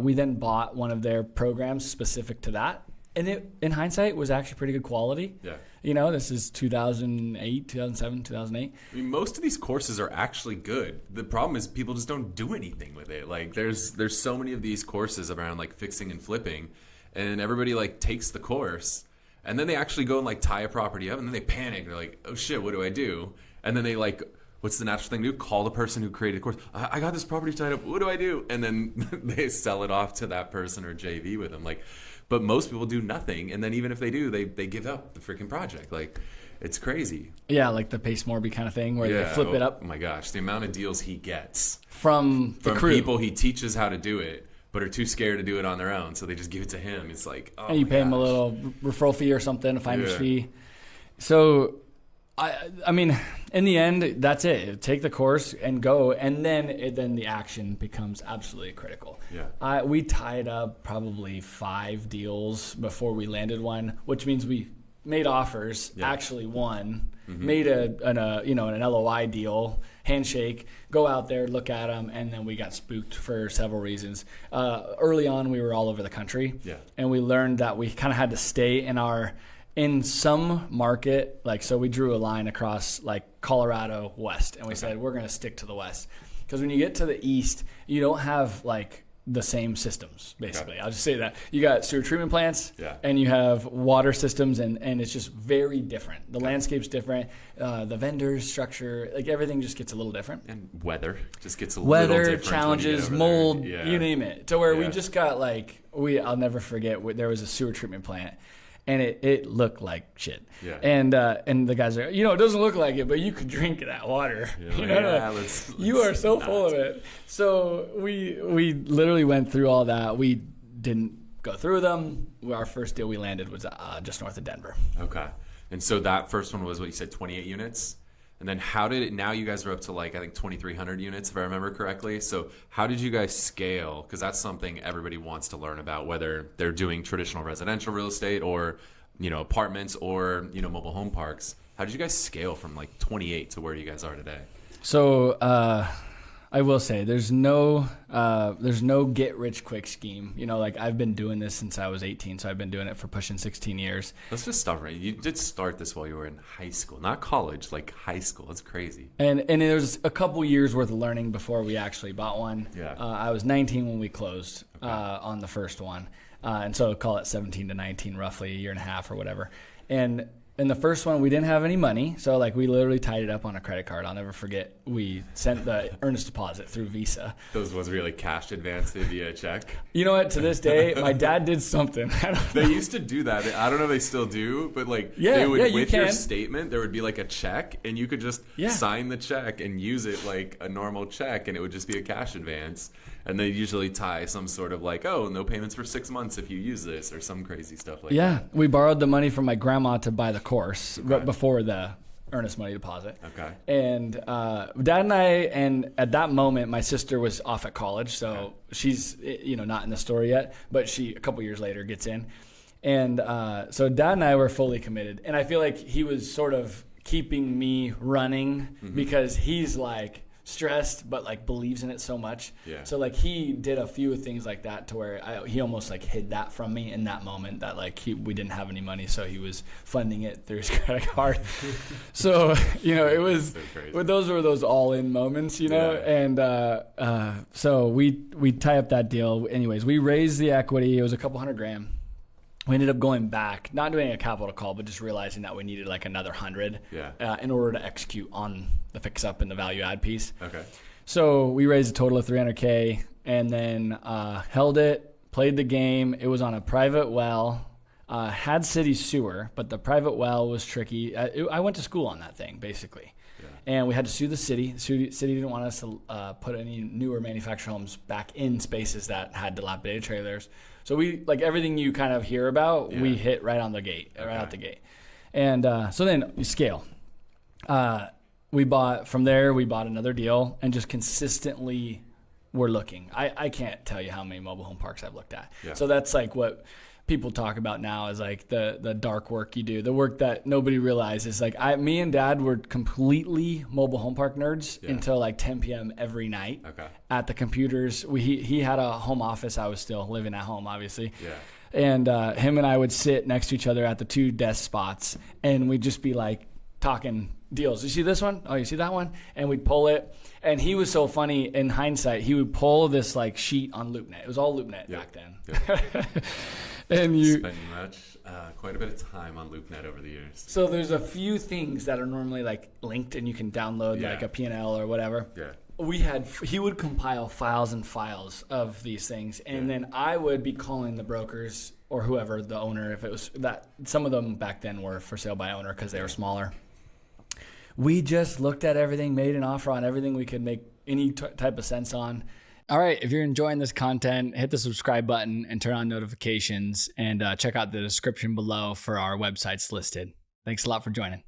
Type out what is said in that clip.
We then bought one of their programs specific to that. And it, in hindsight, was actually pretty good quality. Yeah. You know, this is 2008, 2007, 2008. I mean, most of these courses are actually good. The problem is people just don't do anything with it. Like, there's so many of these courses around, like, fixing and flipping. And everybody, like, takes the course. And then they actually go and, like, tie a property up. And then they panic. They're like, oh, shit, what do I do? And then they, like... What's the natural thing to do? Call the person who created the course. I got this property tied up. What do I do? And then they sell it off to that person or JV with them. Like, but most people do nothing. And then even if they do, they give up the freaking project. Like, it's crazy. Yeah, like the Pace Morby kind of thing where they flip it up. Oh my gosh, the amount of deals he gets from the crew. People he teaches how to do it, but are too scared to do it on their own. So they just give it to him. It's like, oh, and you pay him a little referral fee or something, a finder's fee. So, I mean, in the end, that's it. Take the course and go, and then the action becomes absolutely critical. Yeah. We tied up probably 5 deals before we landed one, which means we made offers, actually won, made an LOI deal, handshake, go out there, look at them, and then we got spooked for several reasons. Early on, we were all over the country, and we learned that we kind of had to stay in some market, like, so we drew a line across like Colorado west, and we said we're going to stick to the west, because when you get to the east, you don't have like the same systems, basically. I'll just say that you got sewer treatment plants, and you have water systems, and it's just very different. The landscape's different, the vendors structure, like everything just gets a little different, and weather just gets a little different. Challenges, mold, you name it, to where we just got like I'll never forget, there was a sewer treatment plant. And it looked like shit. Yeah. And the guys are, it doesn't look like it, but you could drink that water. You are so full of it. So we literally went through all that. We didn't go through them. Our first deal we landed was just north of Denver. Okay. And so that first one was what you said, 28 units? And then how did it, now you guys are up to like, I think 2,300 units, if I remember correctly. So how did you guys scale? Because that's something everybody wants to learn about, whether they're doing traditional residential real estate or, apartments or, mobile home parks. How did you guys scale from like 28 to where you guys are today? So I will say there's no get rich quick scheme. Like I've been doing this since I was 18, so I've been doing it for pushing 16 years. Let's just stop right. You did start this while you were in high school, not college, like high school. That's crazy. And there was a couple years worth of learning before we actually bought one. Yeah. I was 19 when we closed on the first one, and so call it 17 to 19, roughly a year and a half or whatever. And in the first one, we didn't have any money, so like we literally tied it up on a credit card. I'll never forget. We sent the earnest deposit through Visa. Those was really cash advance via check. You know what? To this day, my dad did something. They used to do that. I don't know if they still do, but like they would with your statement, there would be like a check, and you could just sign the check and use it like a normal check, and it would just be a cash advance. And they usually tie some sort of like, oh, no payments for 6 months if you use this, or some crazy stuff like that. Yeah, we borrowed the money from my grandma to buy the course before the earnest money deposit. Okay. And Dad and and at that moment, my sister was off at college, so she's not in the story yet, but she a couple years later gets in. And so Dad and I were fully committed, and I feel like he was sort of keeping me running because he's like stressed but like believes in it so much. So like he did a few things like that to where he almost like hid that from me in that moment, that like we didn't have any money, so he was funding it through his credit card. So it was so those were those all-in moments, and so we tie up that deal. Anyways, we raised the equity. It was a couple $100,000. We ended up going back, not doing a capital call, but just realizing that we needed like another 100 in order to execute on the fix up and the value add piece. Okay. So we raised a total of $300,000 and then held it, played the game. It was on a private well, had city sewer, but the private well was tricky. I went to school on that thing, basically. And we had to sue the city. The city didn't want us to put any newer manufactured homes back in spaces that had dilapidated trailers. So we, like everything you kind of hear about, we hit right on the gate, right out the gate. And so then we scale. From there, we bought another deal and just consistently we're looking. I can't tell you how many mobile home parks I've looked at. Yeah. So that's like what people talk about now is like the dark work you do, the work that nobody realizes. Like me and Dad were completely mobile home park nerds until like 10 p.m. every night at the computers. He had a home office. I was still living at home, obviously. Yeah. And him and I would sit next to each other at the 2 desk spots, and we'd just be like talking deals. You see this one? Oh, you see that one? And we'd pull it. And he was so funny in hindsight. He would pull this like sheet on LoopNet. It was all LoopNet back then. And you spent quite a bit of time on LoopNet over the years. So there's a few things that are normally like linked and you can download like a P&L or whatever. Yeah. He would compile files and files of these things, and then I would be calling the brokers or whoever, the owner, if it was that. Some of them back then were for sale by owner because they were smaller. We just looked at everything, made an offer on everything we could make any type of sense on. All right, if you're enjoying this content, hit the subscribe button and turn on notifications, and check out the description below for our websites listed. Thanks a lot for joining.